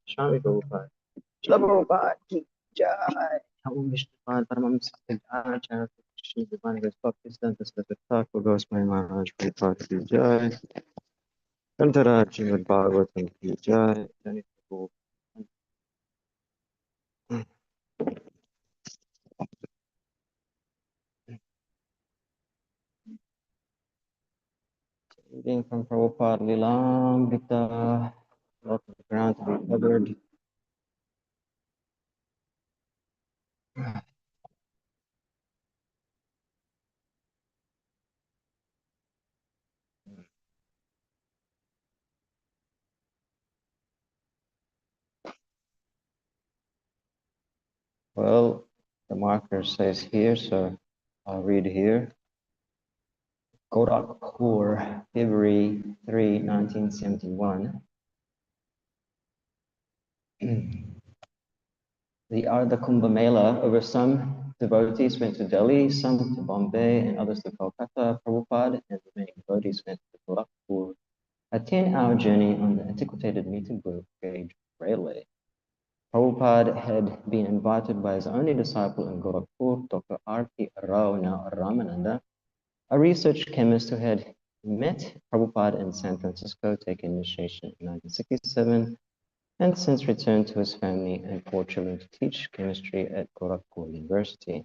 Swami Prabhupada. Shila Prabhupada ki jai. Om Vishnupada Paramaham Satyajaya Krishna Divine Grace Bhaktivedanta Saraswati Thakur Goswami Maharaj Prabhupada ki jai. Kantaraj Srimad Bhagavatam ki jai. Jani Prabhu. Reading from Prabhupada Lilam Gita. Lots of ground to be covered. Well, the marker says here, so I'll read here. Gorakhpur, February 3, 1971. The Ardha Kumbh Mela, over some devotees went to Delhi, some to Bombay, and others to Kolkata. Prabhupada and the many devotees went to Gorakhpur, a 10-hour journey on the antiquated meter gauge railway. Prabhupada had been invited by his only disciple in Gorakhpur, Dr. R.P. Rao, now Ramananda, a research chemist who had met Prabhupada in San Francisco, taken initiation in 1967, and since returned to his family and 4 children to teach chemistry at Gorakhpur University.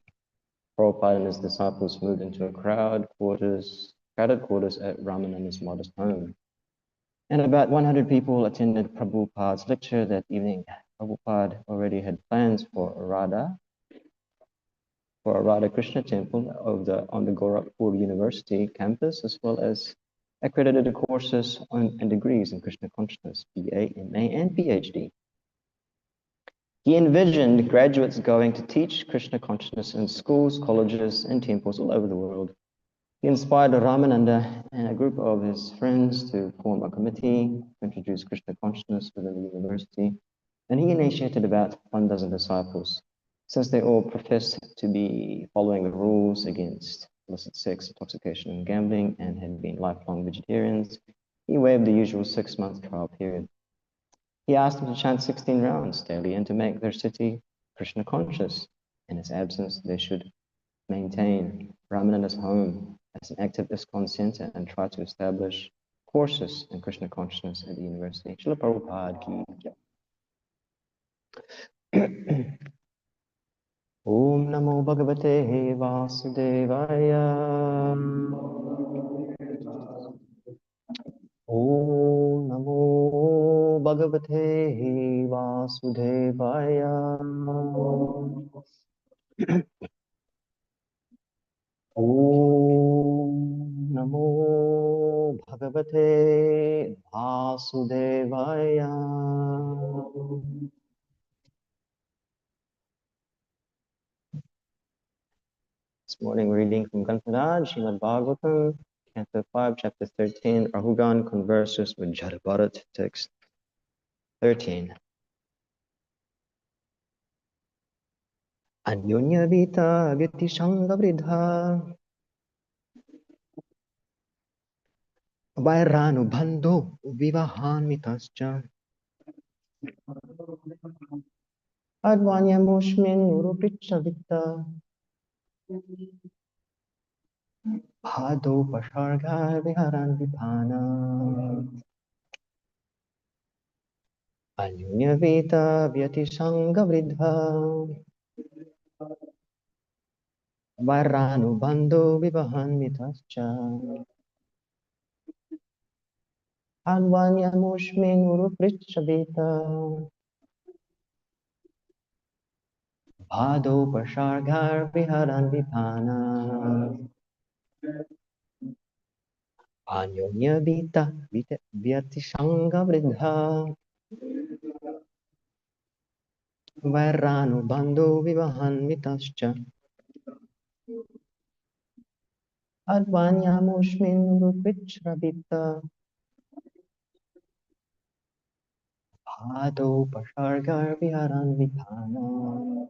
Prabhupada and his disciples moved into a crowded quarters at Ramananda's modest home. And about 100 people attended Prabhupada's lecture that evening. Prabhupada already had plans for a Radha Krishna temple on the Gorakhpur University campus, as well as accredited courses and degrees in Krishna consciousness, BA, MA, and PhD. He envisioned graduates going to teach Krishna consciousness in schools, colleges, and temples all over the world. He inspired Ramananda and a group of his friends to form a committee to introduce Krishna consciousness within the university, and he initiated about 12 disciples. Since they all professed to be following the rules against illicit sex, intoxication, and gambling, and had been lifelong vegetarians, he waived the usual 6-month trial period. He asked them to chant 16 rounds daily and to make their city Krishna conscious. In his absence, they should maintain Ramananda's home as an active ISKCON center and try to establish courses in Krishna consciousness at the university. Srila Prabhupada ki jai. Om Namo Bhagavate Vasudevaya. Om Namo Bhagavate Vasudevaya. Om Namo Bhagavate Vasudevaya. This morning we're reading from Granth Srimad Bhagavatam, Canto 5, Chapter 13. Rahugan converses with Jadabharat, text 13. Anyonya Vita Vyati Sangha Vridha Vairanu Bandho Vivahanmitascha Advanyamushmin Urupricha Vitta Bhado Pasharga Viharan Vipana Anyonya Vita Vyati Sangha Vridha Vairanu Bandho Vivahanmitascha Advanyamushmin Urupricha Vitta Bhado Pashargar Viharan Vipana Anyonya Vita Vyatishanga Vridha Vairanu Bandhu Vivahan Mitascha Advanyamushmin Rupichravita Bhado Pashargar Viharan Vipana.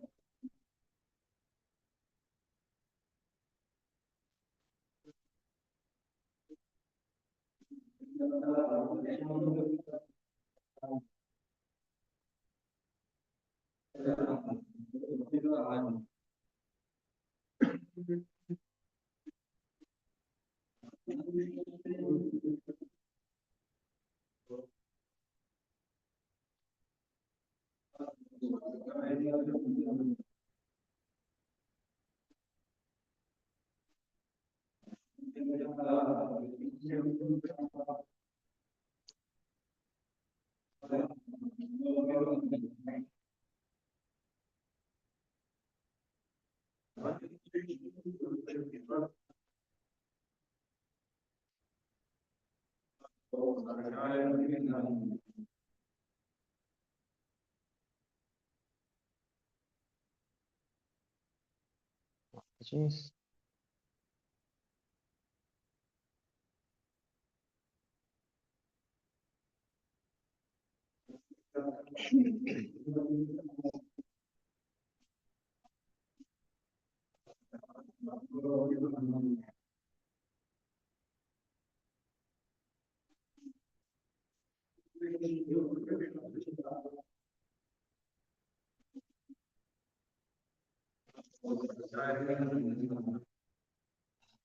Jeez.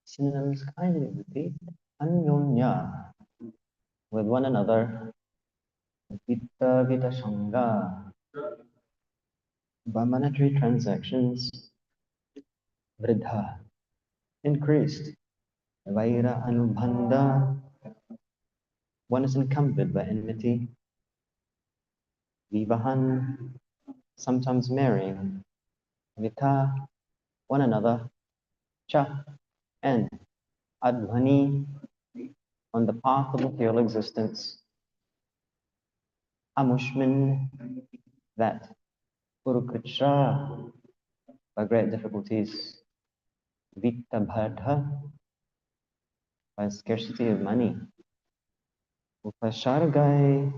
Synonyms kindly repeat. Anyonya, with one another. Vita Vita Shanga, by monetary transactions. Vridha, increased. Vaira Anubhanda, one is encumbered by enmity. Vivahan, sometimes marrying. Vita, one another. Cha, and Advani, on the path of material existence. Amushmin, that. Urukritra, by great difficulties. Vitta Bhadha, by scarcity of money. Upashargai,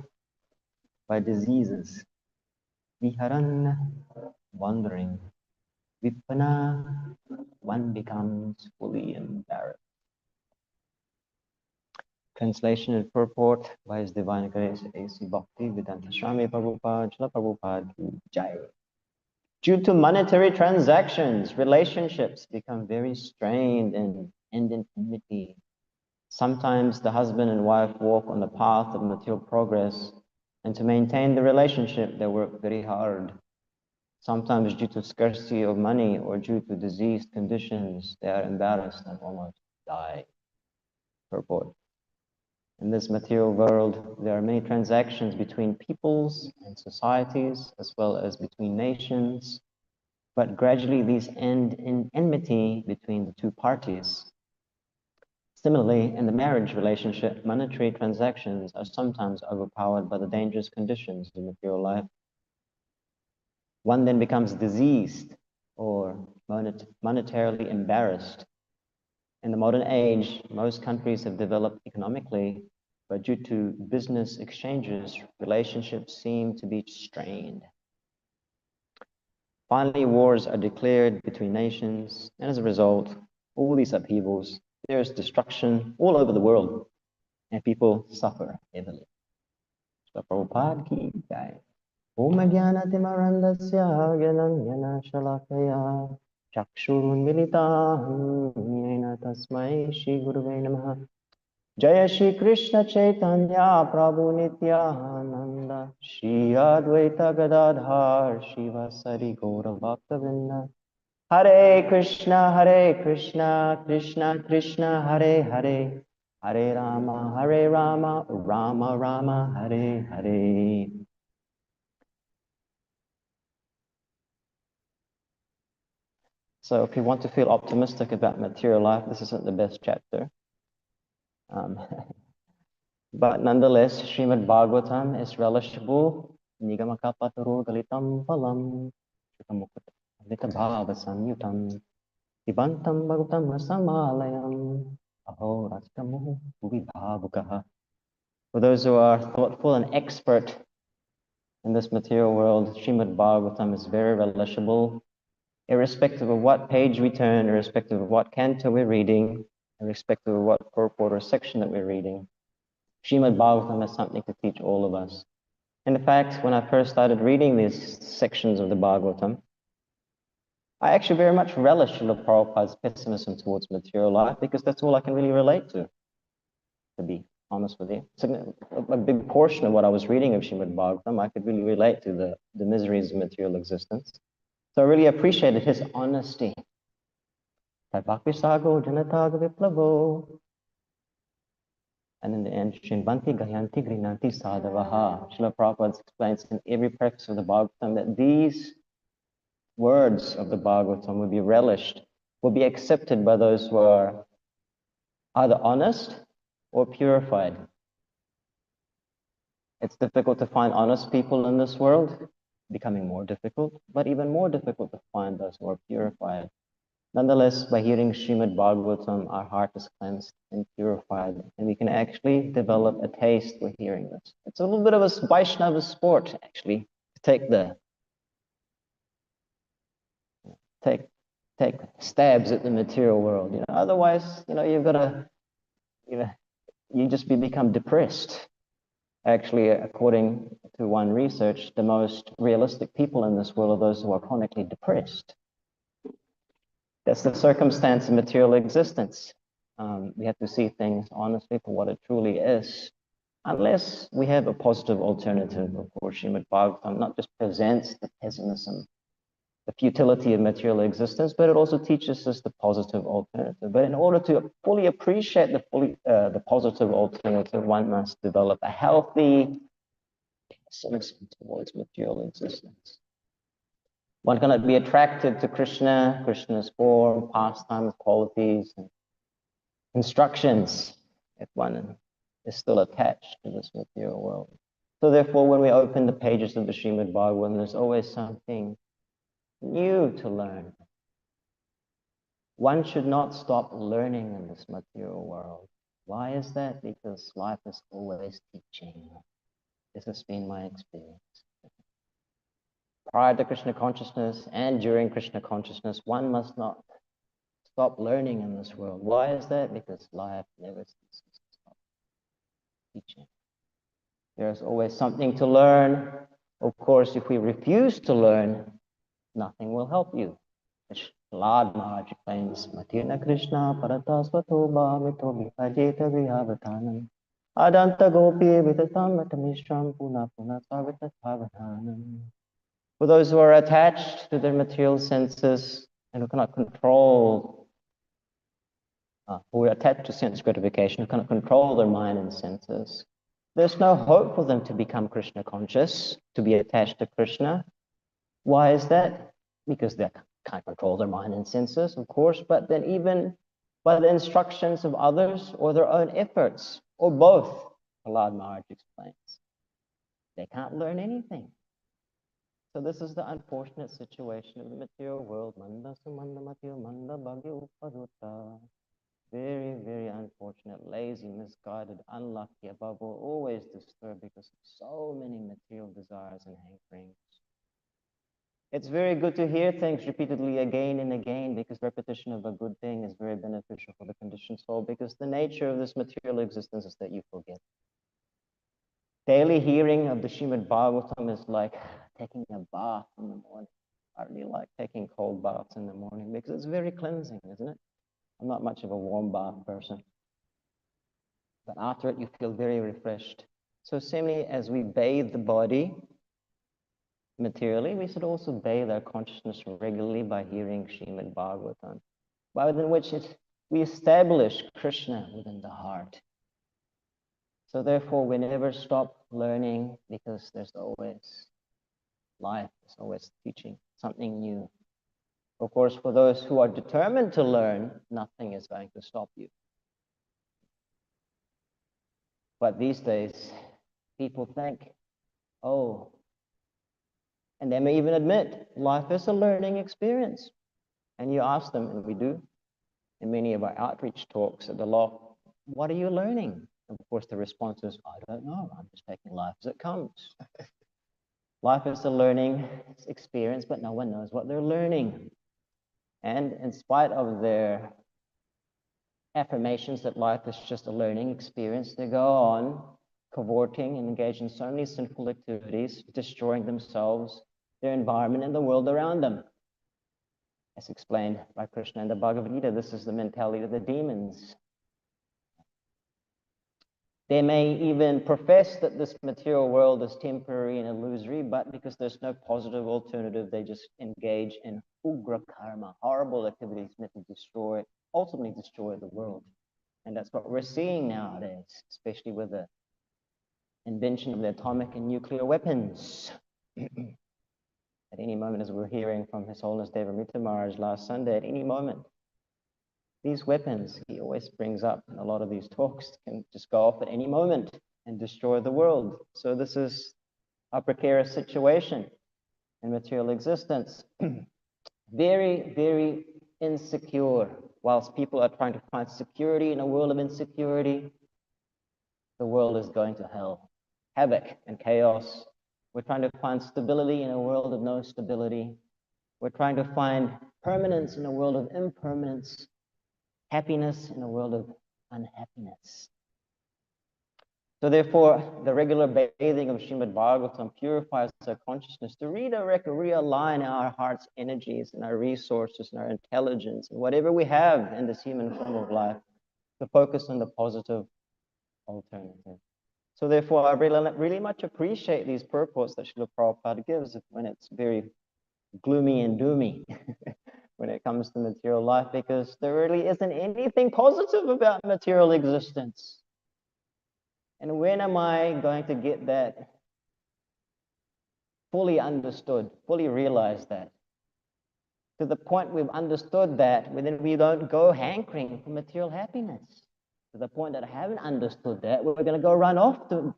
by diseases. Viharan, wandering. Vipana, one becomes fully embarrassed. Translation and purport by His Divine Grace A.C. Bhakti Vedanta Swami Prabhupada, Jala Prabhupada Ki Jai. Due to monetary transactions, relationships become very strained and end in enmity. Sometimes the husband and wife walk on the path of material progress, and to maintain the relationship, they work very hard. Sometimes due to scarcity of money or due to diseased conditions, they are embarrassed and almost die. Purport. In this material world, there are many transactions between peoples and societies, as well as between nations, but gradually these end in enmity between the two parties. Similarly, in the marriage relationship, monetary transactions are sometimes overpowered by the dangerous conditions of material life. One then becomes diseased or monetarily embarrassed. In the modern age, most countries have developed economically, but due to business exchanges, relationships seem to be strained. Finally, wars are declared between nations, and as a result, all these upheavals, there is destruction all over the world, and people suffer heavily. So Prabhupada ki jai. Om Jnanatimarandasya Gyananjana Shalakaya Chakshurunmilitam Yena Tasmai Shri Guruve Namaha. Jaya Shri Krishna Chaitanya Prabhu Nityananda Shri Advaita Gadadhar Shivasari Gaura Bhaktavinda. Hare Krishna, Krishna Krishna, Hare Hare, Hare Rama, Rama Rama, Hare Hare. So if you want to feel optimistic about material life, this isn't the best chapter. But nonetheless, Srimad Bhagavatam is relishable. Nigamakapaturu Galitam Palam Chukamukata Bhava Samyutam Tibantam Bhagavatam Rasamalayam Aho Rastamu Vibhavukaha. For those who are thoughtful and expert in this material world, Srimad Bhagavatam is very relishable. Irrespective of what page we turn, irrespective of what canto we're reading, irrespective of what purport or section that we're reading, Srimad Bhagavatam has something to teach all of us. In fact, when I first started reading these sections of the Bhagavatam, I actually very much relish Srila Prabhupada's pessimism towards material life because that's all I can really relate to be honest with you. So a big portion of what I was reading of Srimad Bhagavatam, I could really relate to the miseries of material existence. So I really appreciated his honesty. And in the end, Shinbanti Gayanti Grinanti Sadhavaha. Srila Prabhupada explains in every preface of the Bhagavatam that these words of the Bhagavatam will be relished, will be accepted by those who are either honest or purified. It's difficult to find honest people in this world, becoming more difficult, but even more difficult to find those who are purified. Nonetheless, by hearing Srimad Bhagavatam, our heart is cleansed and purified, and we can actually develop a taste for hearing this. It's a little bit of a Vaishnava sport, actually, to take stabs at the material world. You know, otherwise, you've got to, you just become depressed. Actually, according to one research, the most realistic people in this world are those who are chronically depressed. That's the circumstance of material existence. We have to see things honestly for what it truly is. Unless we have a positive alternative, of course, Srimad Bhagavatam not just presents the pessimism, the futility of material existence, but it also teaches us the positive alternative. But in order to fully appreciate the positive alternative, one must develop a healthy pessimism towards material existence. One cannot be attracted to Krishna, Krishna's form, pastimes, qualities, and instructions if one is still attached to this material world. So therefore, when we open the pages of the Srimad Bhagavatam, there's always something new to learn. One should not stop learning in this material world. Why is that? Because life is always teaching. This has been my experience. Prior to Krishna consciousness and during Krishna consciousness, one must not stop learning in this world. Why is that? Because life never ceases to stop teaching. There's always something to learn. Of course, if we refuse to learn, nothing will help you. Lord Maharaj explains, Matirna Krishna Paratasvato Bhavito Vipajeta Vihavatanam Adanta Gopi Vitatam Matamishram Puna Puna Savita Bhavatanam. For those who are attached to their material senses and who cannot control, who are attached to sense gratification, who cannot control their mind and senses, there's no hope for them to become Krishna conscious, to be attached to Krishna. Why is that? Because they can't control their mind and senses, of course, but then even by the instructions of others or their own efforts, or both, Prahlad Maharaj explains, they can't learn anything. So this is the unfortunate situation of the material world. Manda sumanda matyo manda bhagyo upadutta. Very, very unfortunate, lazy, misguided, unlucky, above all, always disturbed because of so many material desires and hankerings. It's very good to hear things repeatedly again and again, because repetition of a good thing is very beneficial for the conditioned soul, because the nature of this material existence is that you forget. Daily hearing of the Srimad Bhagavatam is like taking a bath in the morning. I really like taking cold baths in the morning because it's very cleansing, isn't it? I'm not much of a warm bath person. But after it, you feel very refreshed. So similarly, as we bathe the body materially, we should also bathe our consciousness regularly by hearing Srimad Bhagavatam, by which we establish Krishna within the heart. So therefore, we never stop learning, because there's always life, there's always teaching, something new. Of course, for those who are determined to learn, nothing is going to stop you. But these days, people think, oh, and they may even admit, life is a learning experience. And you ask them, and we do, in many of our outreach talks at the law, what are you learning? And of course, the response is, I don't know, I'm just taking life as it comes. Life is a learning experience, but no one knows what they're learning. And in spite of their affirmations that life is just a learning experience, they go on cavorting and engage in so many sinful activities, destroying themselves, their environment, and the world around them. As explained by Krishna in the Bhagavad Gita, this is the mentality of the demons. They may even profess that this material world is temporary and illusory, but because there's no positive alternative, they just engage in ugra karma, horrible activities meant to ultimately destroy the world. And that's what we're seeing nowadays, especially with the invention of the atomic and nuclear weapons. At any moment, as we're hearing from His Holiness Devamrita Maharaj last Sunday, at any moment, these weapons he always brings up in a lot of these talks can just go off at any moment and destroy the world. So this is a precarious situation in material existence. Very, very insecure. Whilst people are trying to find security in a world of insecurity, the world is going to hell. Havoc and chaos. We're trying to find stability in a world of no stability. We're trying to find permanence in a world of impermanence. Happiness in a world of unhappiness. So therefore, the regular bathing of Srimad Bhagavatam purifies our consciousness to redirect, realign our heart's energies and our resources and our intelligence and whatever we have in this human form of life to focus on the positive alternative. So therefore, I really much appreciate these purports that Srila Prabhupada gives when it's very gloomy and doomy. When it comes to material life, because there really isn't anything positive about material existence. And when am I going to get that fully understood, fully realize that? To the point we've understood that, then we don't go hankering for material happiness. To the point that I haven't understood that, we're going to go run off to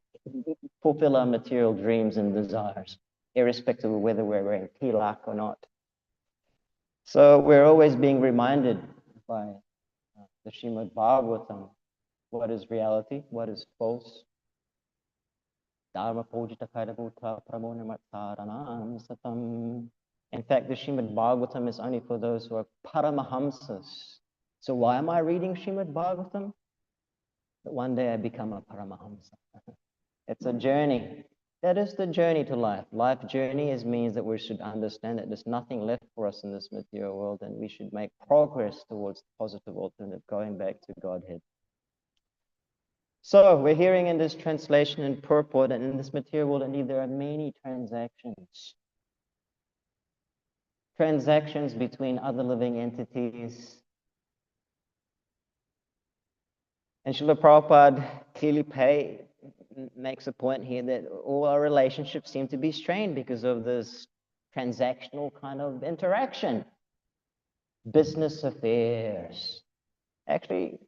fulfill our material dreams and desires, irrespective of whether we're wearing tilak or not. So we're always being reminded by the Srimad Bhagavatam what is reality, what is false. Dharma pujita karabhuta pramona satam. In fact, the Srimad Bhagavatam is only for those who are paramahamsas. So why am I reading Srimad Bhagavatam? That one day I become a paramahamsa. It's a journey. That is the journey to life. Life journey means that we should understand that there's nothing left for us in this material world, and we should make progress towards the positive alternative, going back to Godhead. So we're hearing in this translation and purport, and in this material world, indeed, there are many transactions. Transactions between other living entities. And Srila Prabhupada clearly makes a point here that all our relationships seem to be strained because of this transactional kind of interaction. Business affairs. Actually,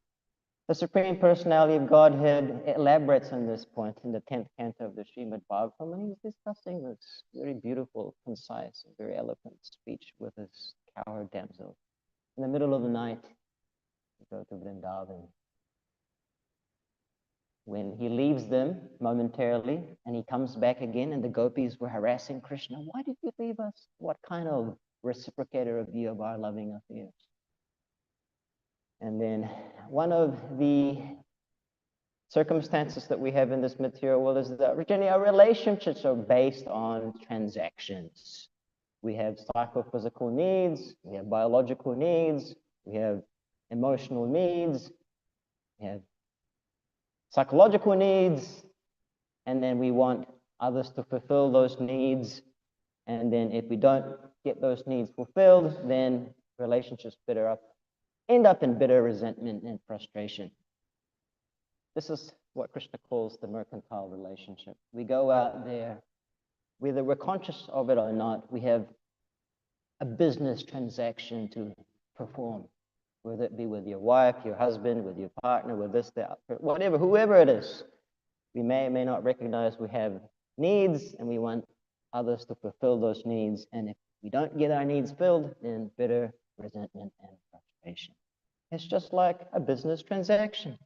The Supreme Personality of Godhead elaborates on this point in the 10th canto of the Srimad Bhagavatam, and he's discussing this very beautiful, concise, and very eloquent speech with his cowherd damsel. In the middle of the night, he goes to Vrindavan. When he leaves them momentarily and he comes back again, and the gopis were harassing Krishna, why did you leave us? What kind of reciprocator of you of our loving affairs? And then one of the circumstances that we have in this material world is that originally our relationships are based on transactions. We have psychophysical needs, we have biological needs, we have emotional needs, we have psychological needs, and then we want others to fulfill those needs. And then if we don't get those needs fulfilled, then relationships end up in bitter resentment and frustration. This is what Krishna calls the mercantile relationship. We go out there, whether we're conscious of it or not, we have a business transaction to perform, whether it be with your wife, your husband, with your partner, with this, that, whatever, whoever it is. We may or may not recognize we have needs, and we want others to fulfill those needs. And if we don't get our needs filled, then bitter resentment and frustration. It's just like a business transaction.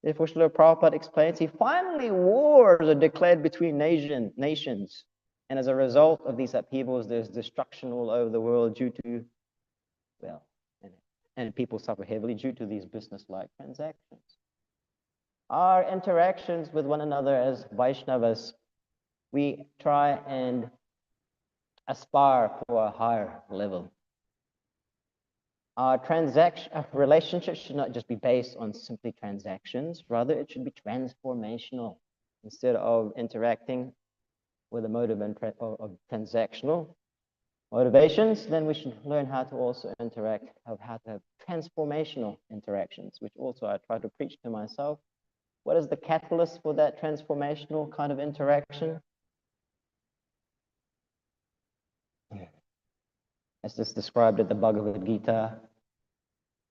Therefore, Srila Prabhupada explains, finally wars are declared between nations. And as a result of these upheavals, there's destruction all over the world due to, well, and people suffer heavily due to these business-like transactions. Our interactions with one another as Vaishnavas, we try and aspire for a higher level. Our relationships should not just be based on simply transactions, rather it should be transformational. Instead of interacting with a motive of transactional motivations, then we should learn how to also interact, how to have transformational interactions, which also I try to preach to myself. What is the catalyst for that transformational kind of interaction? As this described at the Bhagavad Gita,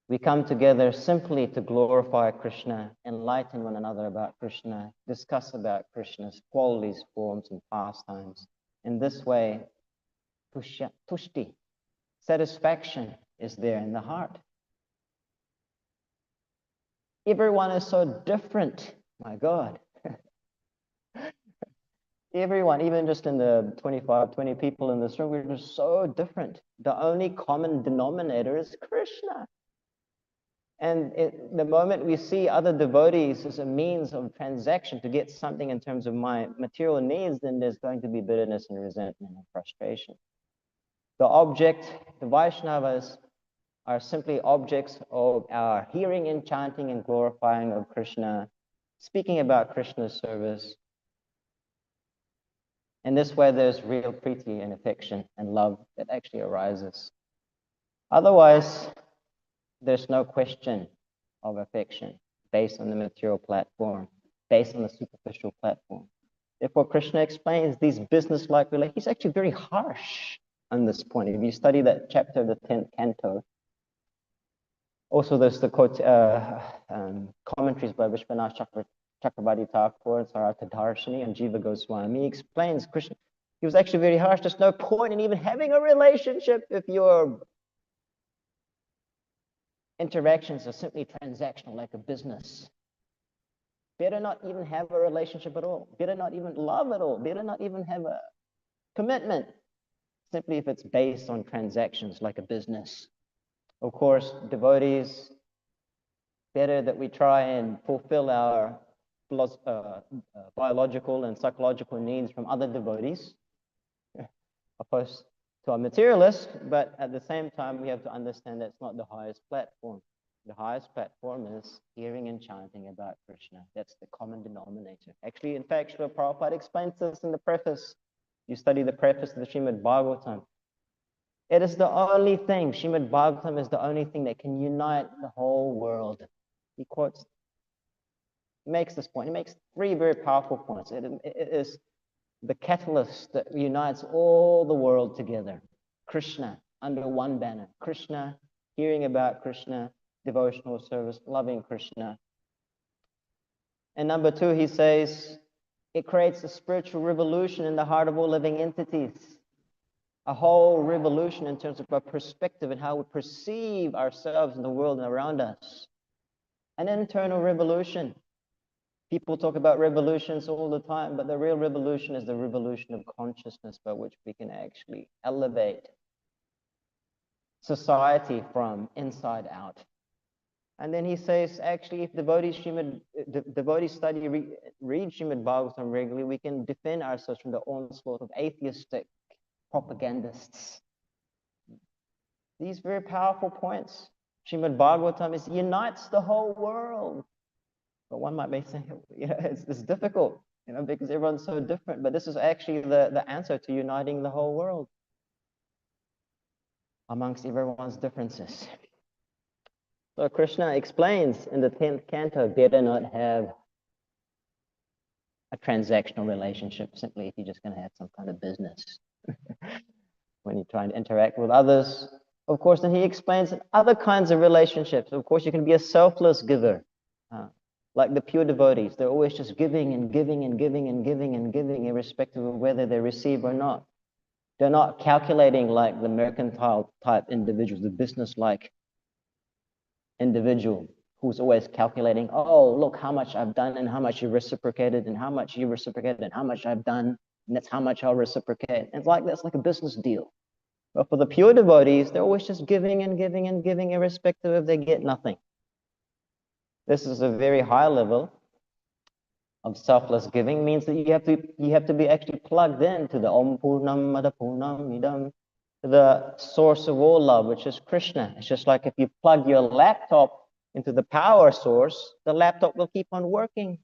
we come together simply to glorify Krishna, enlighten one another about Krishna, discuss about Krishna's qualities, forms, and pastimes. In this way, tushti, satisfaction is there in the heart. Everyone is so different, my God. Everyone, even just in the 20 people in this room, we're just so different. The only common denominator is Krishna. And the moment we see other devotees as a means of transaction to get something in terms of my material needs, then there's going to be bitterness and resentment and frustration. The Vaishnavas are simply objects of our hearing and chanting and glorifying of Krishna, speaking about Krishna's service. In this way, there's real preeti and affection and love that actually arises. Otherwise, there's no question of affection based on the material platform, based on the superficial platform. Therefore, Krishna explains these business-like relations. He's actually very harsh on this point. If you study that chapter of the 10th canto, also there's the commentaries by Vishwanath Chakravarti Thakur and Sarata Darshini and Jiva Goswami. He explains Krishna. He was actually very harsh. There's no point in even having a relationship if your interactions are simply transactional, like a business. Better not even have a relationship at all. Better not even love at all. Better not even have a commitment, simply if it's based on transactions, like a business. Of course, devotees, better that we try and fulfill our biological and psychological needs from other devotees, opposed to our materialists, but at the same time, we have to understand that's not the highest platform. The highest platform is hearing and chanting about Krishna. That's the common denominator. Actually, in fact, Srila Prabhupada explains this in the preface. You study the preface to the Srimad Bhagavatam. It is the only thing, Srimad Bhagavatam is the only thing that can unite the whole world. He makes this point. He makes three very powerful points. It is the catalyst that unites all the world together. Krishna, under one banner. Krishna, hearing about Krishna, devotional service, loving Krishna. And number two, he says, it creates a spiritual revolution in the heart of all living entities. A whole revolution in terms of our perspective and how we perceive ourselves in the world around us. An internal revolution. People talk about revolutions all the time, but the real revolution is the revolution of consciousness by which we can actually elevate society from inside out. And then he says, actually, if devotees study, read Srimad Bhagavatam regularly, we can defend ourselves from the onslaught of atheistic propagandists. These very powerful points. Srimad Bhagavatam unites the whole world. But one might be saying, it's difficult, because everyone's so different. But this is actually the answer to uniting the whole world amongst everyone's differences. So Krishna explains in the 10th canto, better not have a transactional relationship simply if you're just going to have some kind of business. When you're trying to interact with others, of course, then he explains other kinds of relationships. Of course, you can be a selfless giver. Like the pure devotees, they're always just giving and giving and giving and giving and giving, irrespective of whether they receive or not. They're not calculating like the mercantile type individuals, the business-like individual who's always calculating, oh, look how much I've done and how much you reciprocated and how much you reciprocated and how much I've done, and that's how much I'll reciprocate. And that's like a business deal. But for the pure devotees, they're always just giving and giving and giving, irrespective if they get nothing. This is a very high level of selfless giving. Means that you have to be actually plugged into the Om Purnam Mada Purnam Idam, the source of all love, which is Krishna. It's just like if you plug your laptop into the power source, the laptop will keep on working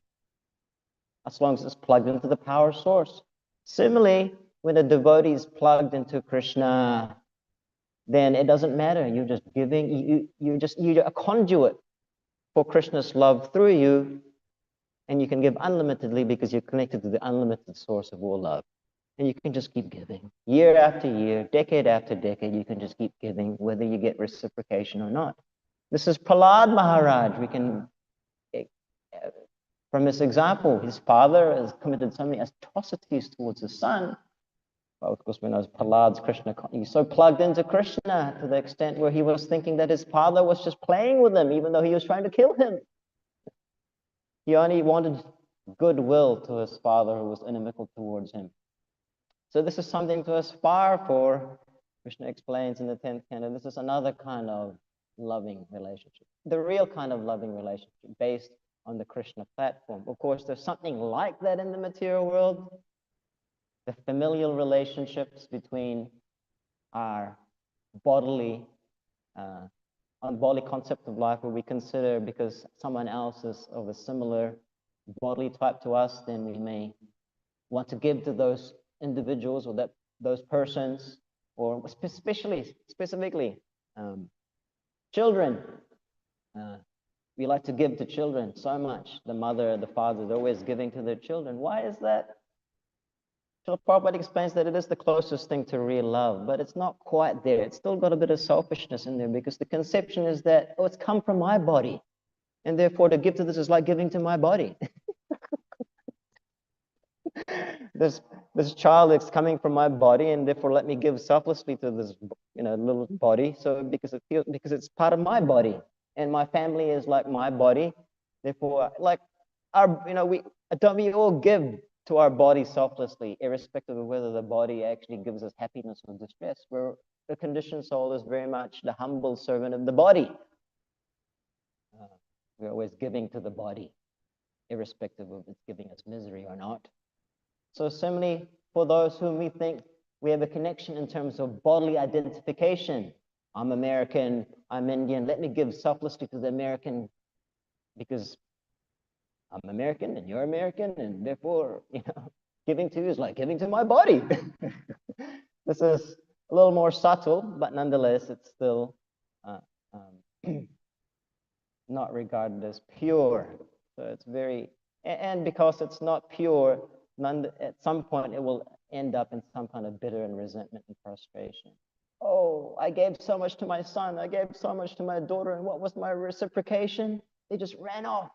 as long as it's plugged into the power source. Similarly, when a devotee is plugged into Krishna, then it doesn't matter. You're just giving. You're a conduit for Krishna's love through you, and you can give unlimitedly because you're connected to the unlimited source of all love. And you can just keep giving. Year after year, decade after decade, you can just keep giving, whether you get reciprocation or not. This is Prahlad Maharaj. We can, from this example, his father has committed so many atrocities towards his son. Well, of course, when I was Prahlad's Krishna, he's so plugged into Krishna to the extent where he was thinking that his father was just playing with him, even though he was trying to kill him. He only wanted goodwill to his father, who was inimical towards him. So this is something to aspire for. Krishna explains in the 10th canto, this is another kind of loving relationship. The real kind of loving relationship based on the Krishna platform. Of course, there's something like that in the material world. The familial relationships between our bodily concept of life, where we consider because someone else is of a similar bodily type to us, then we may want to give to those individuals or those persons, or specifically children. We like to give to children so much. The mother, the father is always giving to their children. Why is that? Srila Prabhupada explains that it is the closest thing to real love, but it's not quite there. It's still got a bit of selfishness in there, because the conception is that, oh, it's come from my body, and therefore to give to this is like giving to my body. This child is coming from my body, and therefore let me give selflessly to this, little body. So because it's part of my body, and my family is like my body. Therefore, like we all give to our body selflessly, irrespective of whether the body actually gives us happiness or distress. Where the conditioned soul is very much the humble servant of the body. We're always giving to the body, irrespective of it's giving us misery or not. So similarly, for those whom we think we have a connection in terms of bodily identification, I'm American, I'm Indian, let me give selflessly to the American because I'm American and you're American, and therefore, giving to you is like giving to my body. This is a little more subtle, but nonetheless, it's still not regarded as pure. So it's and because it's not pure, at some point it will end up in some kind of bitter and resentment and frustration. Oh, I gave so much to my son, I gave so much to my daughter, and what was my reciprocation? They just ran off.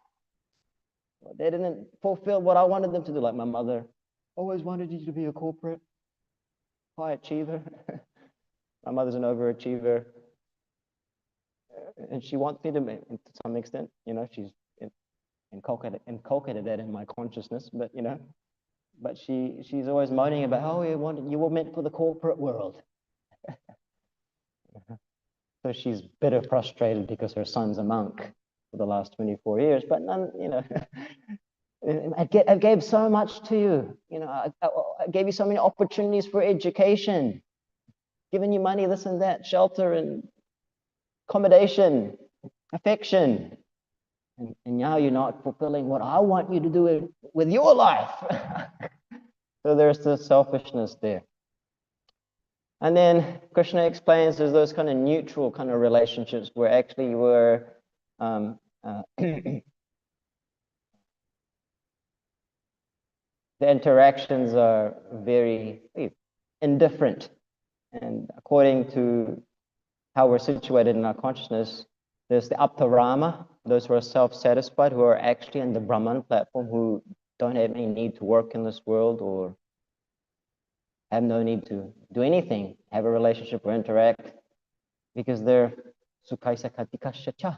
They didn't fulfill what I wanted them to do. Like my mother always wanted you to be a corporate high achiever. My mother's an overachiever, and she wants me to some extent. She's inculcated that in my consciousness. But she's always moaning about, oh, you were meant for the corporate world. So she's bitter, frustrated because her son's a monk for the last 24 years. But I gave so much to you. I gave you so many opportunities for education, giving you money, this and that, shelter and accommodation, affection. And now you're not fulfilling what I want you to do with your life. So there's this selfishness there. And then Krishna explains there's those kind of neutral kind of relationships where actually the interactions are very indifferent. And according to how we're situated in our consciousness, there's the Aptarama, those who are self-satisfied, who are actually in the Brahman platform, who don't have any need to work in this world or have no need to do anything, have a relationship or interact, because they're sukhaisa katika shacha.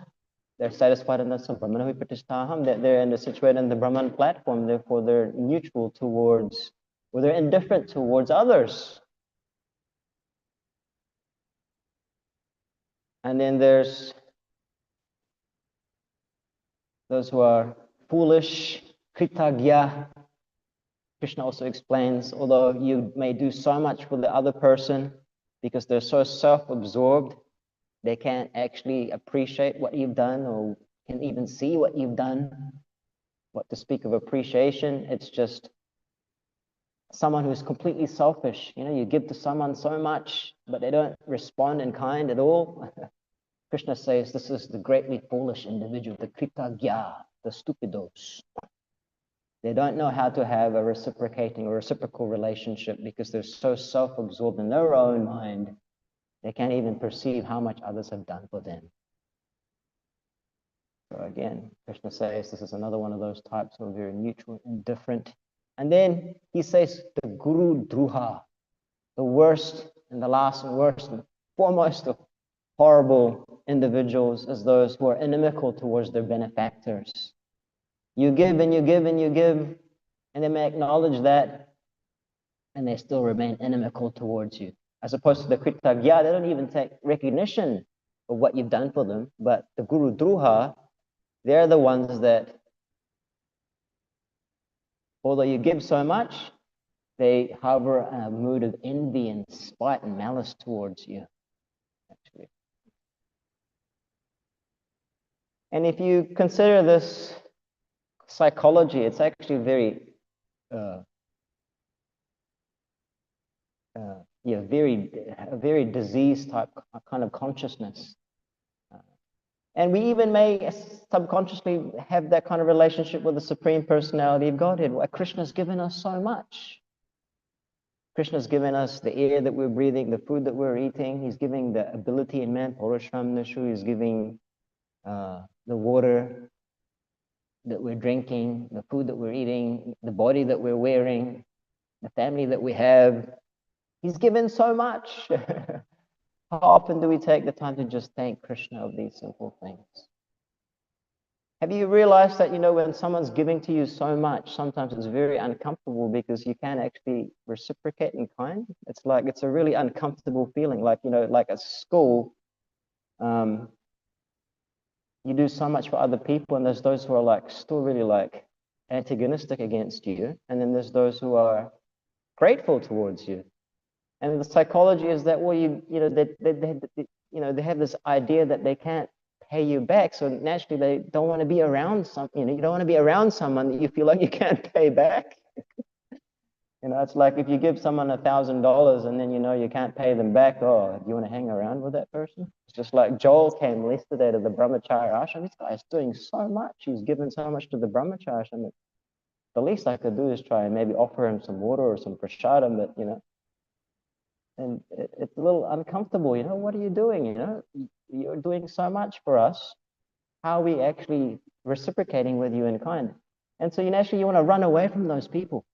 They're satisfied in the Brahmana Vipatishtaham, that they're situated in the Brahman platform, therefore they're neutral towards, or they're indifferent towards others. And then there's those who are foolish, kritagya. Krishna also explains, although you may do so much for the other person, because they're so self-absorbed, they can't actually appreciate what you've done or can even see what you've done. What to speak of appreciation, it's just someone who's completely selfish. You give to someone so much, but they don't respond in kind at all. Krishna says this is the greatly foolish individual, the kritagya, the stupidos. They don't know how to have a reciprocating or reciprocal relationship because they're so self-absorbed in their own mind, they can't even perceive how much others have done for them. So again, Krishna says this is another one of those types of very neutral, indifferent. And then he says the Guru Druha, the worst and the last and worst and foremost of horrible individuals is those who are inimical towards their benefactors. You give and you give and you give, and they may acknowledge that, and they still remain inimical towards you. As opposed to the Kritagya, they don't even take recognition of what you've done for them. But the Guru Druha, they're the ones that, although you give so much, they harbor a mood of envy and spite and malice towards you, actually. And if you consider this psychology, it's actually very very diseased type kind of consciousness. And we even may subconsciously have that kind of relationship with the Supreme Personality of Godhead, where Krishna's given us so much. Krishna's given us the air that we're breathing, the food that we're eating. He's giving the ability in man, Purusharam Nishu. He's giving the water that we're drinking, the food that we're eating, the body that we're wearing, the family that we have. He's given so much. How often do we take the time to just thank Krishna of these simple things? Have you realized that, when someone's giving to you so much, sometimes it's very uncomfortable because you can't actually reciprocate in kind? It's a really uncomfortable feeling. Like at school, you do so much for other people, and there's those who are still really antagonistic against you. And then there's those who are grateful towards you. And the psychology is that, they have this idea that they can't pay you back. So naturally, they don't want to be around you don't want to be around someone that you feel like you can't pay back. It's like if you give someone $1,000 and then you can't pay them back. Oh, do you want to hang around with that person? It's just like Joel came yesterday to the Brahmacharya ashram. This guy's doing so much. He's given so much to the Brahmacharya ashram. The least I could do is try and maybe offer him some water or some prasadam, but and it's a little uncomfortable. What are you doing? You're doing so much for us. How are we actually reciprocating with you in kind? And so you want to run away from those people.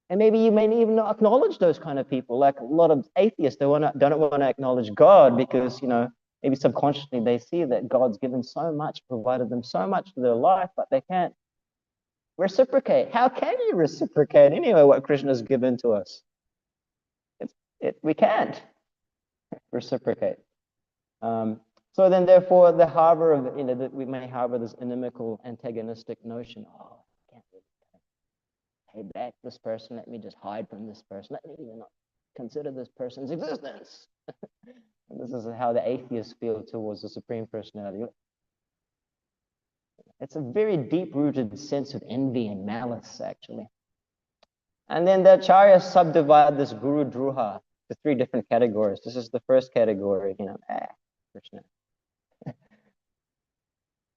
And maybe you may even not acknowledge those kind of people. Like a lot of atheists, don't want to acknowledge God because, maybe subconsciously they see that God's given so much, provided them so much for their life, but they can't reciprocate. How can you reciprocate anyway what Krishna's given to us? We can't reciprocate. So then, therefore, the harbor of, that we may harbor this inimical, antagonistic notion. Oh, I can't really pay back this person. Let me just hide from this person. Let me even not consider this person's existence. And this is how the atheists feel towards the Supreme Personality. It's a very deep-rooted sense of envy and malice, actually. And then the acharyas subdivide this guru druha to 3 different categories. This is the first category, Krishna.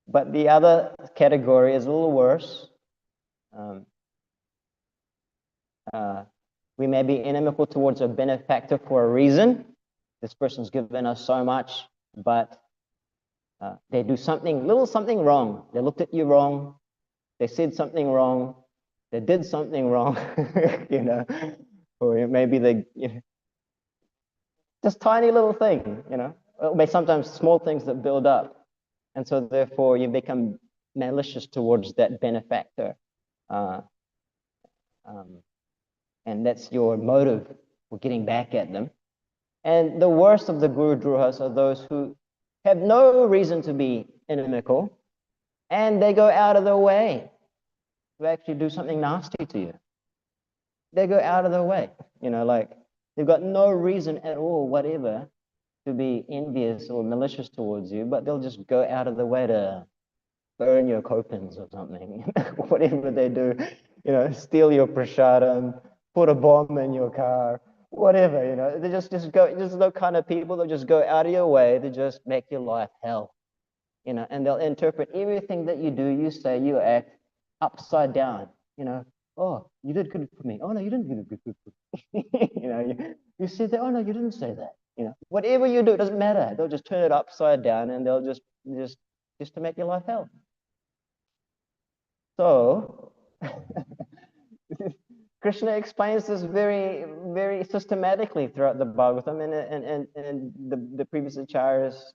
But the other category is a little worse. We may be inimical towards a benefactor for a reason. This person's given us so much, but they do something wrong. They looked at you wrong. They said something wrong. They did something wrong, or maybe they, just tiny little thing, It may sometimes small things that build up. And so therefore you become malicious towards that benefactor. And that's your motive for getting back at them. And the worst of the guru druhas are those who have no reason to be inimical, and they go out of their way to actually do something nasty to you. They go out of their way, like they've got no reason at all, whatever, to be envious or malicious towards you, but they'll just go out of the way to burn your kopins or something, whatever they do, steal your prasadam, put a bomb in your car, whatever, they just the kind of people that just go out of your way to just make your life hell, and they'll interpret everything that you do, you say, you act upside down, oh, you did good for me. Oh, no, you didn't do good for me. You said that. Oh, no, you didn't say that. Whatever you do, it doesn't matter. They'll just turn it upside down and they'll just to make your life hell. So, Krishna explains this very, very systematically throughout the Bhagavatam, and the previous acharyas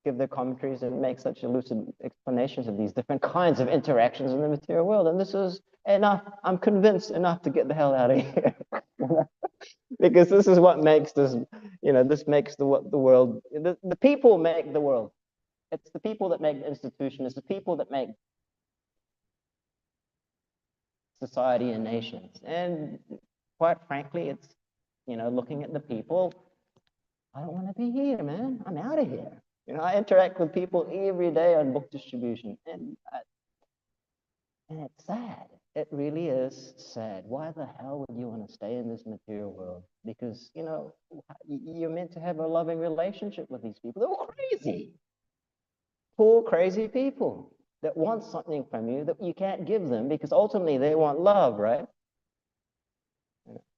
give their commentaries and make such elusive explanations of these different kinds of interactions in the material world. And this is enough, I'm convinced, enough to get the hell out of here. Because this is what makes this, this makes the world, the people make the world. It's the people that make the institution. It's the people that make society and nations. And quite frankly, it's, looking at the people, I don't want to be here, man. I'm out of here. I interact with people every day on book distribution, and it's sad. It really is sad. Why the hell would you want to stay in this material world? Because, you're meant to have a loving relationship with these people. They're all crazy. Poor, crazy people that want something from you that you can't give them because ultimately they want love, right?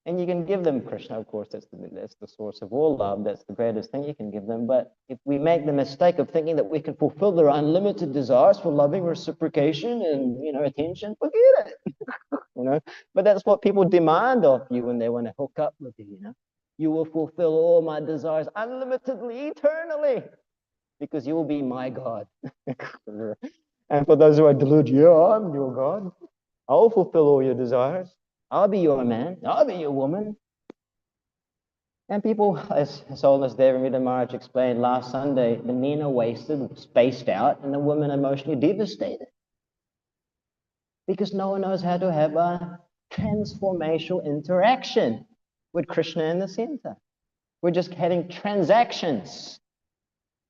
And you can give them Krishna, of course, that's the source of all love. That's the greatest thing you can give them. But if we make the mistake of thinking that we can fulfill their unlimited desires for loving reciprocation and, attention, forget it, But that's what people demand of you when they want to hook up with you, You will fulfill all my desires unlimitedly, eternally, because you will be my God. And for those who are deluded, yeah, I'm your God. I'll fulfill all your desires. I'll be your man. I'll be your woman. And people, as Holiness Devamrita Maharaj explained last Sunday, the men are wasted, spaced out, and the women emotionally devastated. Because no one knows how to have a transformational interaction with Krishna in the center. We're just having transactions.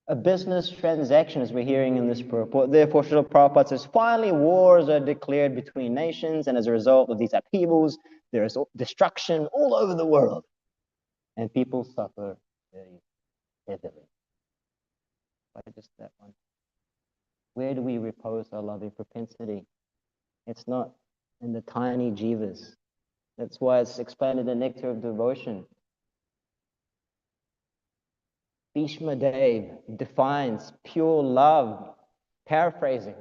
A business transaction, as we're hearing in this purport. Therefore, Srila Prabhupada says, finally wars are declared between nations, and as a result of these upheavals, there is destruction all over the world. And people suffer very heavily. Why just that one? Where do we repose our loving propensity? It's not in the tiny jivas. That's why it's explained in the Nectar of Devotion. Bhishma Dev defines pure love, paraphrasing.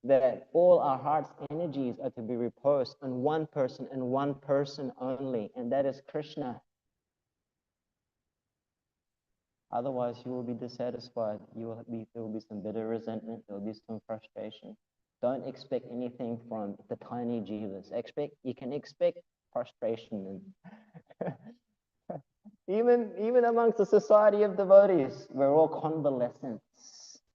that all our heart's energies are to be reposed on one person and one person only, and that is Krishna. Otherwise, you will be dissatisfied. There will be some bitter resentment. There will be some frustration. Don't expect anything from the tiny jivas. You can expect frustration, and even amongst the society of devotees, we're all convalescents.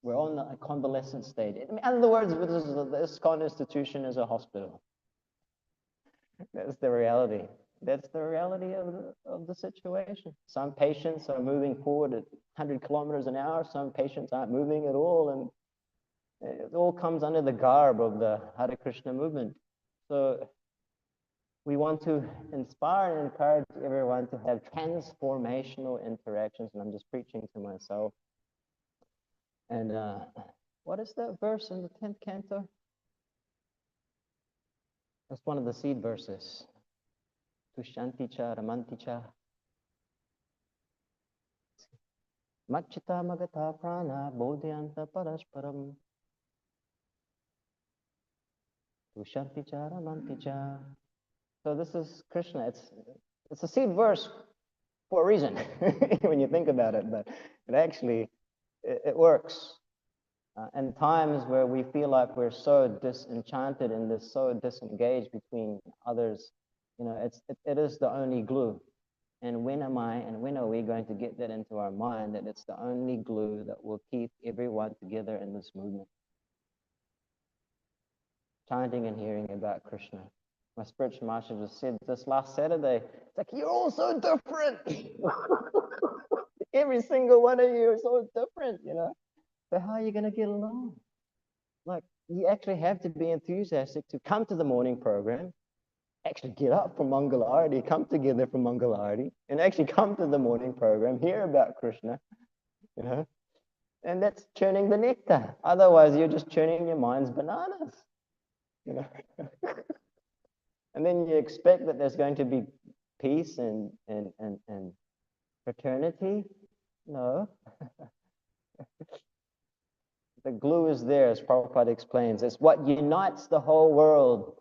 We're all in a convalescent state. In other words, this ISKCON institution is a hospital. That's the reality. That's the reality of the situation. Some patients are moving forward at 100 kilometers an hour. Some patients aren't moving at all. And it all comes under the garb of the Hare Krishna movement. So we want to inspire and encourage everyone to have transformational interactions. And I'm just preaching to myself. And what is that verse in the 10th canto? That's one of the seed verses. Tushanticha Ramanticha Machita Magata Prana Bodhyanta Parasparam Tushanticha Ramanticha. So this is Krishna. It's a seed verse for a reason when you think about it, but it actually it works. And times where we feel like we're so disenchanted and so disengaged between others, it is the only glue. And when are we going to get that into our mind, that it's the only glue that will keep everyone together in this movement? Chanting and hearing about Krishna. My spiritual master just said this last Saturday, it's like, you're all so different. Every single one of you is so different, So how are you going to get along? Like, you actually have to be enthusiastic to come to the morning program, actually get up from Mangalarti, come together from Mangalarti, and actually come to the morning program, hear about Krishna, and that's churning the nectar. Otherwise, you're just churning your mind's bananas, And then you expect that there's going to be peace and fraternity. No. The glue is there, as Prabhupada explains. It's what unites the whole world.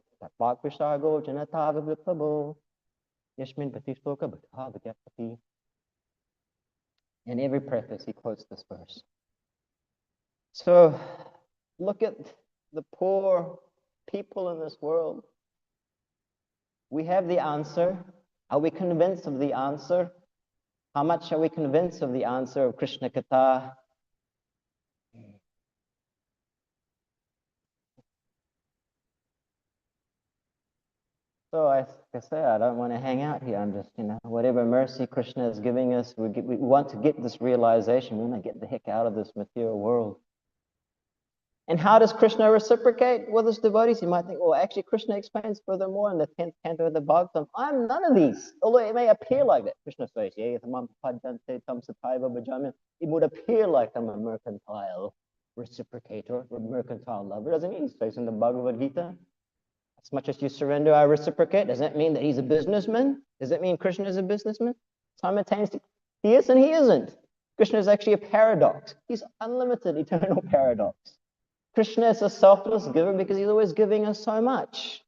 In every preface, he quotes this verse. So look at the poor people in this world. We have the answer. Are we convinced of the answer? How much are we convinced of the answer of Krishna Katha? So I say, I don't want to hang out here. I'm just, whatever mercy Krishna is giving us, we want to get this realization. We want to get the heck out of this material world. And how does Krishna reciprocate with his devotees? You might think, well, actually, Krishna explains furthermore in the 10th canto of the Bhagavatam, I'm none of these. Although it may appear like that. Krishna says, it would appear like I'm a mercantile reciprocator, or mercantile lover. Doesn't he? He says in the Bhagavad Gita, as much as you surrender, I reciprocate. Does that mean that he's a businessman? Does that mean Krishna is a businessman? Simultaneously, he is and he isn't. Krishna is actually a paradox. He's unlimited, eternal paradox. Krishna is a selfless giver because he's always giving us so much.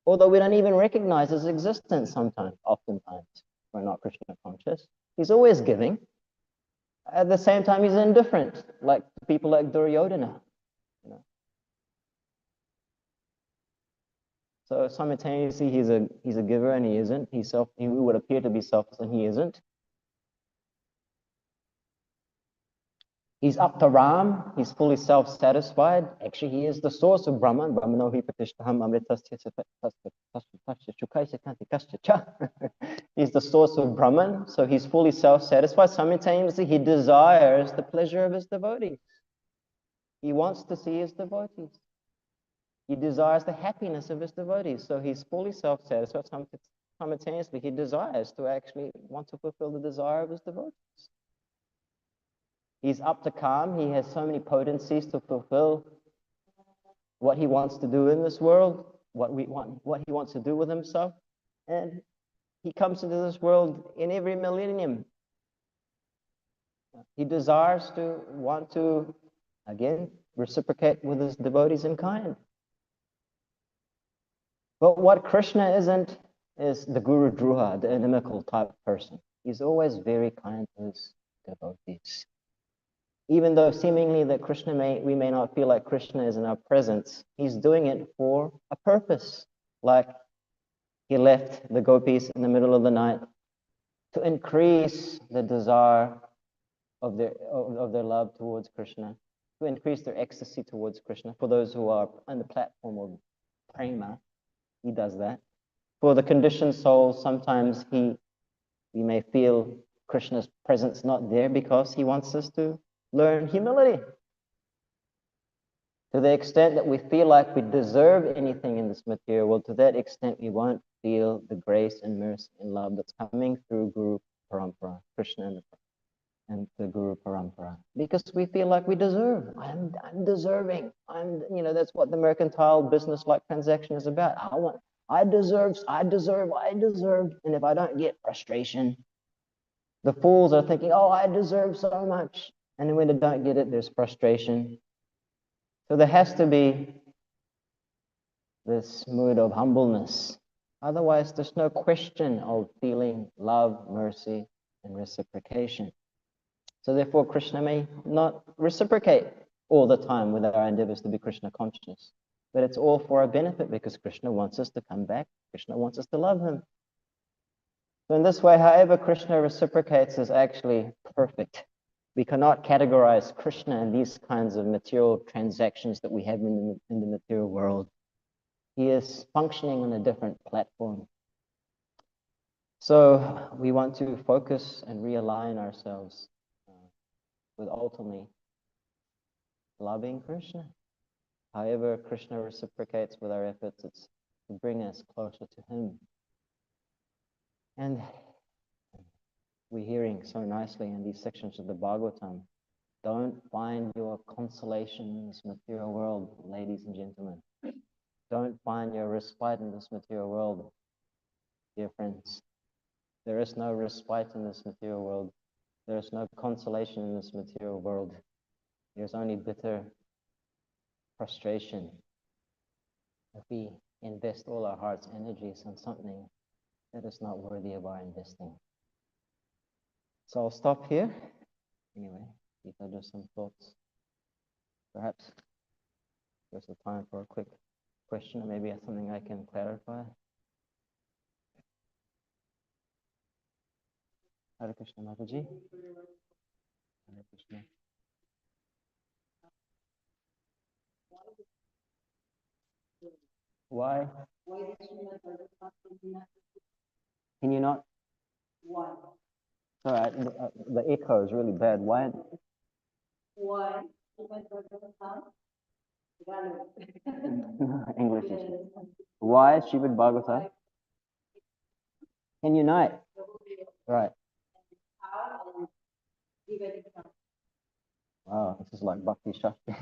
Although we don't even recognize his existence oftentimes. We're not Krishna conscious. He's always giving. At the same time, he's indifferent, like people like Duryodhana. So simultaneously, he's a giver and he isn't. He would appear to be selfless and he isn't. He's up to Ram. He's fully self-satisfied. Actually, he is the source of Brahman. He's the source of Brahman. So he's fully self-satisfied. Simultaneously, he desires the pleasure of his devotees. He wants to see his devotees. He desires the happiness of his devotees. So he's fully self-satisfied. Simultaneously, he desires to actually want to fulfill the desire of his devotees. He's up to calm. He has so many potencies to fulfill what he wants to do in this world, what he wants to do with himself. And he comes into this world in every millennium. He desires to want to, again, reciprocate with his devotees in kind. But what Krishna isn't is the Guru Druha, the inimical type person. He's always very kind to his devotees. Even though seemingly that we may not feel like Krishna is in our presence, he's doing it for a purpose. Like he left the gopis in the middle of the night to increase the desire of their love towards Krishna, to increase their ecstasy towards Krishna. For those who are on the platform of prema, he does that. For the conditioned soul, sometimes we may feel Krishna's presence not there because he wants us to learn humility. To the extent that we feel like we deserve anything in this material world, to that extent we won't feel the grace and mercy and love that's coming through Guru Parampara, Krishna and the Guru Parampara. Because we feel like we deserve. I'm deserving. That's what the mercantile business-like transaction is about. I deserve. And if I don't get, frustration. The fools are thinking, oh, I deserve so much. And then when they don't get it, there's frustration. So there has to be this mood of humbleness. Otherwise, there's no question of feeling love, mercy, and reciprocation. So therefore, Krishna may not reciprocate all the time with our endeavors to be Krishna conscious. But it's all for our benefit because Krishna wants us to come back. Krishna wants us to love him. So in this way, however Krishna reciprocates is actually perfect. We cannot categorize Krishna in these kinds of material transactions that we have in the material world. He is functioning on a different platform. So we want to focus and realign ourselves with ultimately loving Krishna. However Krishna reciprocates with our efforts, it's to bring us closer to him. And we're hearing so nicely in these sections of the Bhagavatam, don't find your consolation in this material world, ladies and gentlemen. Don't find your respite in this material world, dear friends. There is no respite in this material world. There is no consolation in this material world. There's only bitter frustration if we invest all our heart's energies on something that is not worthy of our investing. So I'll stop here. Anyway, these are just some thoughts. Perhaps there's a time for a quick question, or maybe something I can clarify. Hare Krishna, Mataji. Hare Krishna. Why? Can you not? Why? Sorry, the echo is really bad. Why? Why? English is. Why Srimad Bhagavatam can unite? Right. Wow, this is like Bhakti Shastri.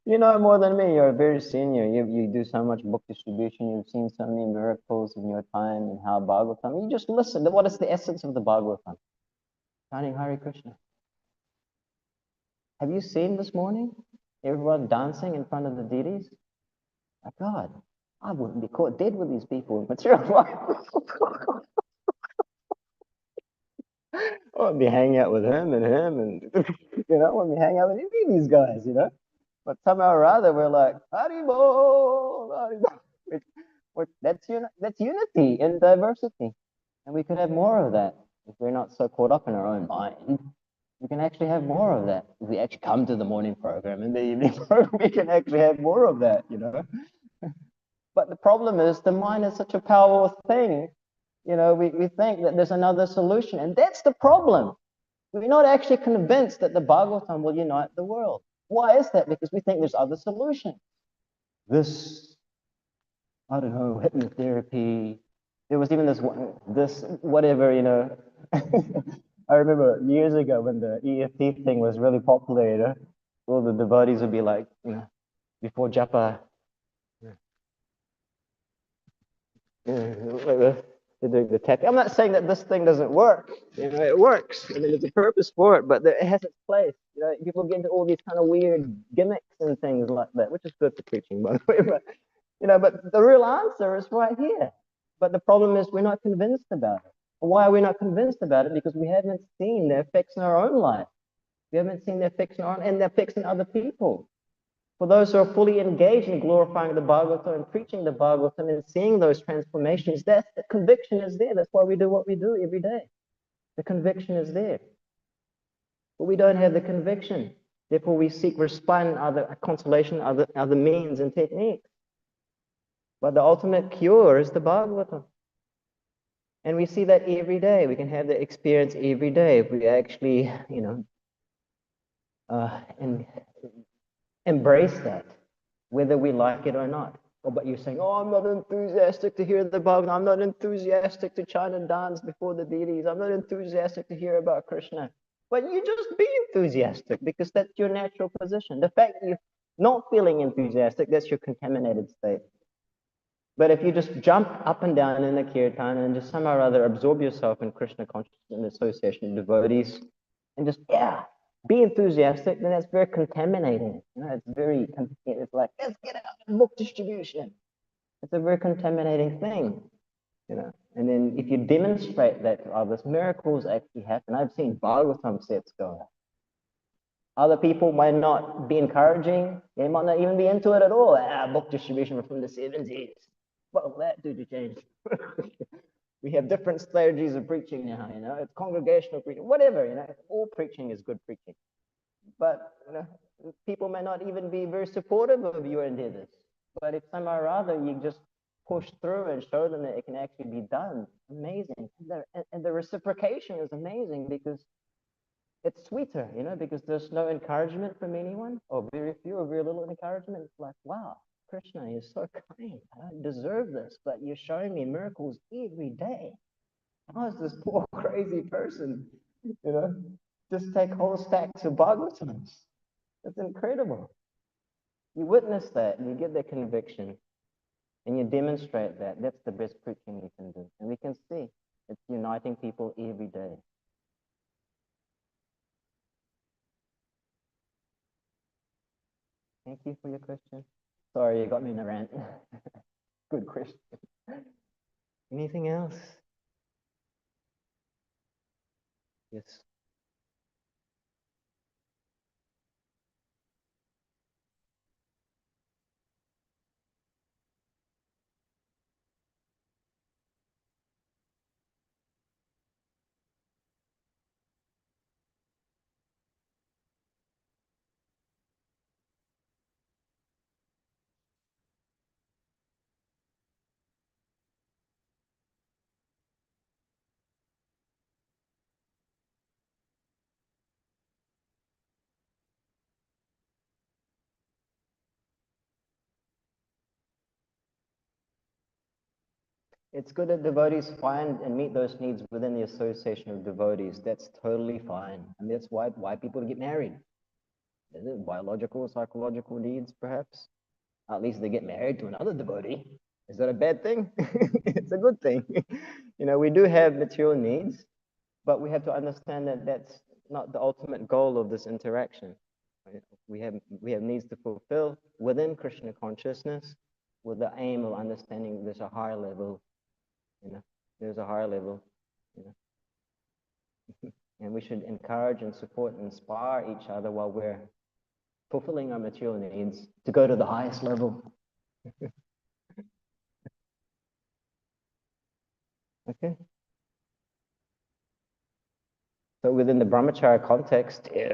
You know more than me. You're very senior. You do so much book distribution. You've seen so many miracles in your time and how Bhagavatam. You just listen. What is the essence of the Bhagavatam? Chanting Hare Krishna. Have you seen this morning everyone dancing in front of the deities? My God, I wouldn't be caught dead with these people in material life. I wouldn't be hanging out with him, and I wouldn't be hanging out with any of these guys, But somehow or other, we're like, Haribol, Haribol. That's unity in diversity. And we could have more of that if we're not so caught up in our own mind. We can actually have more of that. If we actually come to the morning program and the evening program, we can actually have more of that, But the problem is the mind is such a powerful thing. We think that there's another solution. And that's the problem. We're not actually convinced that the Bhagavatam will unite the world. Why is that? Because we think there's other solutions. This, I don't know, hypnotherapy. There was even this whatever, I remember years ago when the EFT thing was really popular, all the devotees would be like, before japa, They're doing the tapping. I'm not saying that this thing doesn't work. You know, it works. I mean, there's a purpose for it, but it has its place. You know, people get into all these kind of weird gimmicks and things like that, which is good for preaching, by the way. But you know, but the real answer is right here. But the problem is we're not convinced about it. Why are we not convinced about it? Because we haven't seen the effects in our own life. We haven't seen the effects in our own, and the effects in other people. For those who are fully engaged in glorifying the Bhagavatam and preaching the Bhagavatam and seeing those transformations, that's the conviction is there. That's why we do what we do every day. The conviction is there. But we don't have the conviction. Therefore, we seek respite in other consolation, other means and techniques. But the ultimate cure is the Bhagavatam. And we see that every day. We can have the experience every day if we actually, you know, and embrace that, whether we like it or not. Oh, but you're saying, oh, I'm not enthusiastic to hear the Bhagavatam. I'm not enthusiastic to chant and dance before the deities. I'm not enthusiastic to hear about Krishna. But you just be enthusiastic because that's your natural position. The fact that you're not feeling enthusiastic, that's your contaminated state. But if you just jump up and down in the kirtan and just somehow or other absorb yourself in Krishna consciousness and association of devotees and just, yeah, be enthusiastic, then that's very contaminating. You know, it's like, let's get out of book distribution. It's a very contaminating thing, you know. And then if you demonstrate that to others, miracles actually happen. I've seen Bhagavatam sets go out. Other people might not be encouraging. They might not even be into it at all. Book distribution from the 70s. What will that do to change? We have different strategies of preaching now, you know. It's congregational preaching, whatever, you know. All preaching is good preaching. But you know, people may not even be very supportive of your endeavors. But if somehow or other you just push through and show them that it can actually be done, amazing. And the reciprocation is amazing because it's sweeter, you know, because there's no encouragement from anyone, or very few, or very little encouragement. It's like, wow, Krishna, you're so kind. I don't deserve this, but you're showing me miracles every day. How is this poor crazy person, you know, just take whole stacks of Bhagavatams? It's incredible. You witness that and you get that conviction and you demonstrate that. That's the best preaching you can do. And we can see it's uniting people every day. Thank you for your question. Sorry, you got me in a rant. Good question. Anything else? Yes. It's good that devotees find and meet those needs within the association of devotees. That's totally fine. And that's why people get married. Is it biological, psychological needs, perhaps? At least they get married to another devotee. Is that a bad thing? It's a good thing. You know, we do have material needs, but we have to understand that that's not the ultimate goal of this interaction. Right? We have needs to fulfill within Krishna consciousness with the aim of understanding there's a higher level, you know, there's a higher level, you know. And we should encourage and support and inspire each other while we're fulfilling our material needs to go to the highest level. Okay. So within the brahmacharya context, you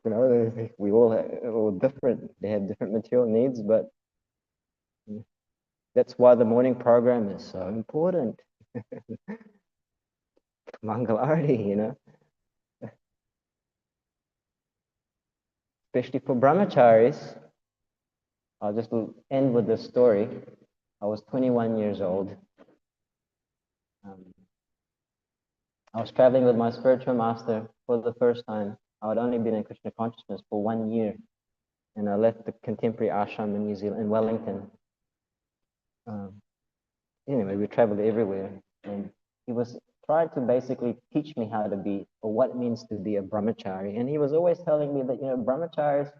know, we all are all different. They have different material needs, but that's why the morning program is so important. Mangalarti, you know, especially for brahmacharis. I'll just end with this story. I was 21 years old. I was traveling with my spiritual master for the first time. I had only been in Krishna consciousness for 1 year. And I left the contemporary ashram in New Zealand, in Wellington. Anyway, we traveled everywhere. and he was trying to basically teach me how to be, or what it means to be a brahmachari. And he was always telling me that, brahmacharis,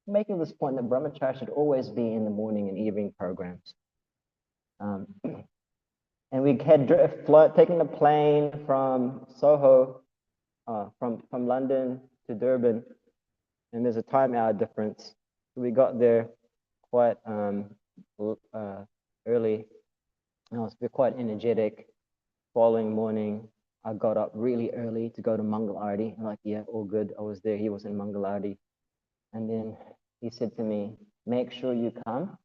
making this point that brahmachari should always be in the morning and evening programs. And we had taken a plane from Soho, from London to Durban, and there's a time hour difference. So we got there quite early. I was quite energetic. Following morning, I got up really early to go to Mangal Arati. I'm like, yeah, all good. I was there. He was in Mangal Arati. And then he said to me, make sure you come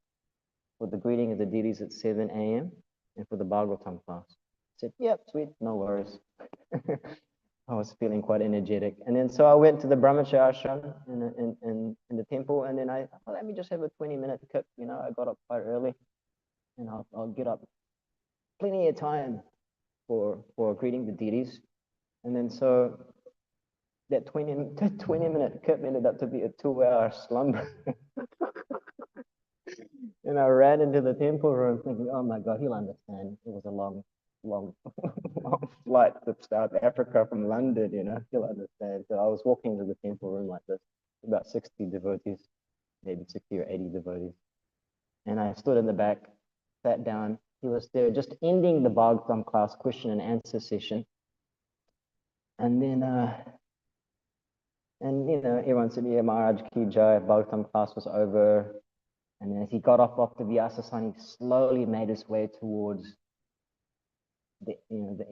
for the greeting of the deities at 7 a.m. and for the Bhagavatam class. I said, yep, sweet, no worries. I was feeling quite energetic. And then so I went to the Brahmacharya ashram in the temple, and then let me just have a 20-minute kip. I got up quite early, and I'll get up plenty of time for greeting the deities. And then so that 20-minute kip ended up to be a 2-hour slumber. And I ran into the temple room thinking, oh my God, he'll understand. It was a long, long flight to South Africa from London, he'll understand. So I was walking to the temple room like this, about 60 devotees, maybe 60 or 80 devotees. And I stood in the back, sat down. He was there just ending the Bhagavatam class question and answer session. And then, everyone said, yeah, Maharaj Ki Jai, Bhagavatam class was over. And as he got off the Vyasasana, he slowly made his way towards the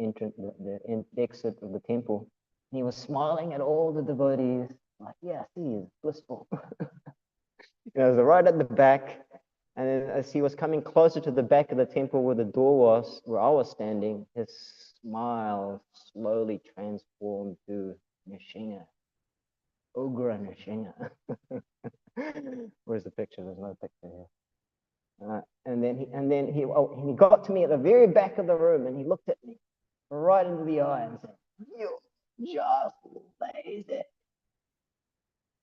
entrance, the exit of the temple. And he was smiling at all the devotees, like, yeah, see, he's blissful. It was right at the back. And then as he was coming closer to the back of the temple where the door was, where I was standing, his smile slowly transformed to Nishinga, Ugra Nishinga. Where's the picture? There's no picture here. And then he got to me at the very back of the room, and he looked at me right into the eye and said, "You're just lazy."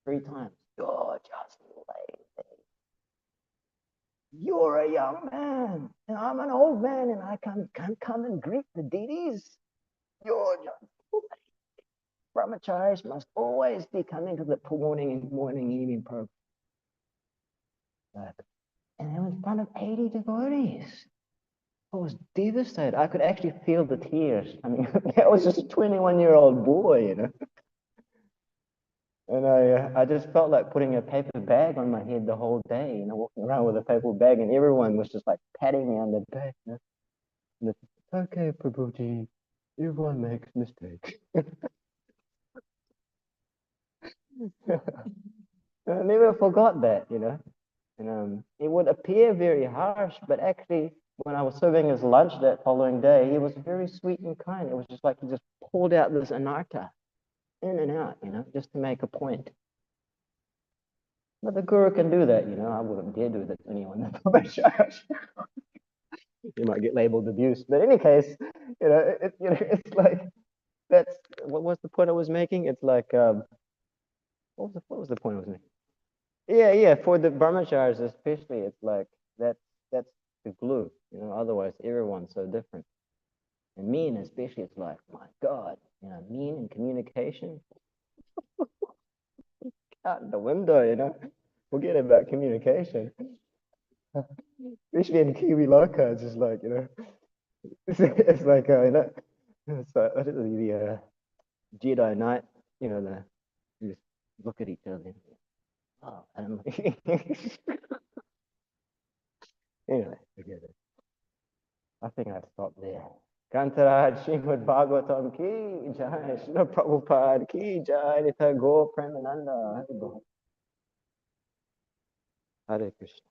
3 times. You're just lazy. You're a young man, and I'm an old man, and I can't come and greet the deities. You're just lazy. Brahmacharis must always be coming to the morning evening program. And it was in front of 80 devotees. I was devastated. I could actually feel the tears. I mean, I was just a 21-year-old boy, And I just felt like putting a paper bag on my head the whole day, walking around with a paper bag, and everyone was just like patting me on the back. And it's, okay, Prabhuji, everyone makes mistakes. I never forgot that, And it would appear very harsh, but actually, when I was serving his lunch that following day, he was very sweet and kind. It was just like he just pulled out this anartha in and out, just to make a point. But the guru can do that, I wouldn't dare do that to anyone. You might get labeled abuse. But in any case, it's like, what was the point I was making? It's like, what was the point I was making? Yeah, for the brahmacharis especially, it's like that's the glue, otherwise everyone's so different. And mean especially, it's like, my God, mean in communication, out the window, forget about communication. Especially in Kiwi Loka, it's just like, it's like, it's like the Jedi Knight, you just look at each other. Oh, and anyway, forget it. I think I'd stop there. Kantaraj Srimad Bhagavatam ki jai, Srila Prabhupada ki jai, Nitya Go Premananda. Hare Krishna.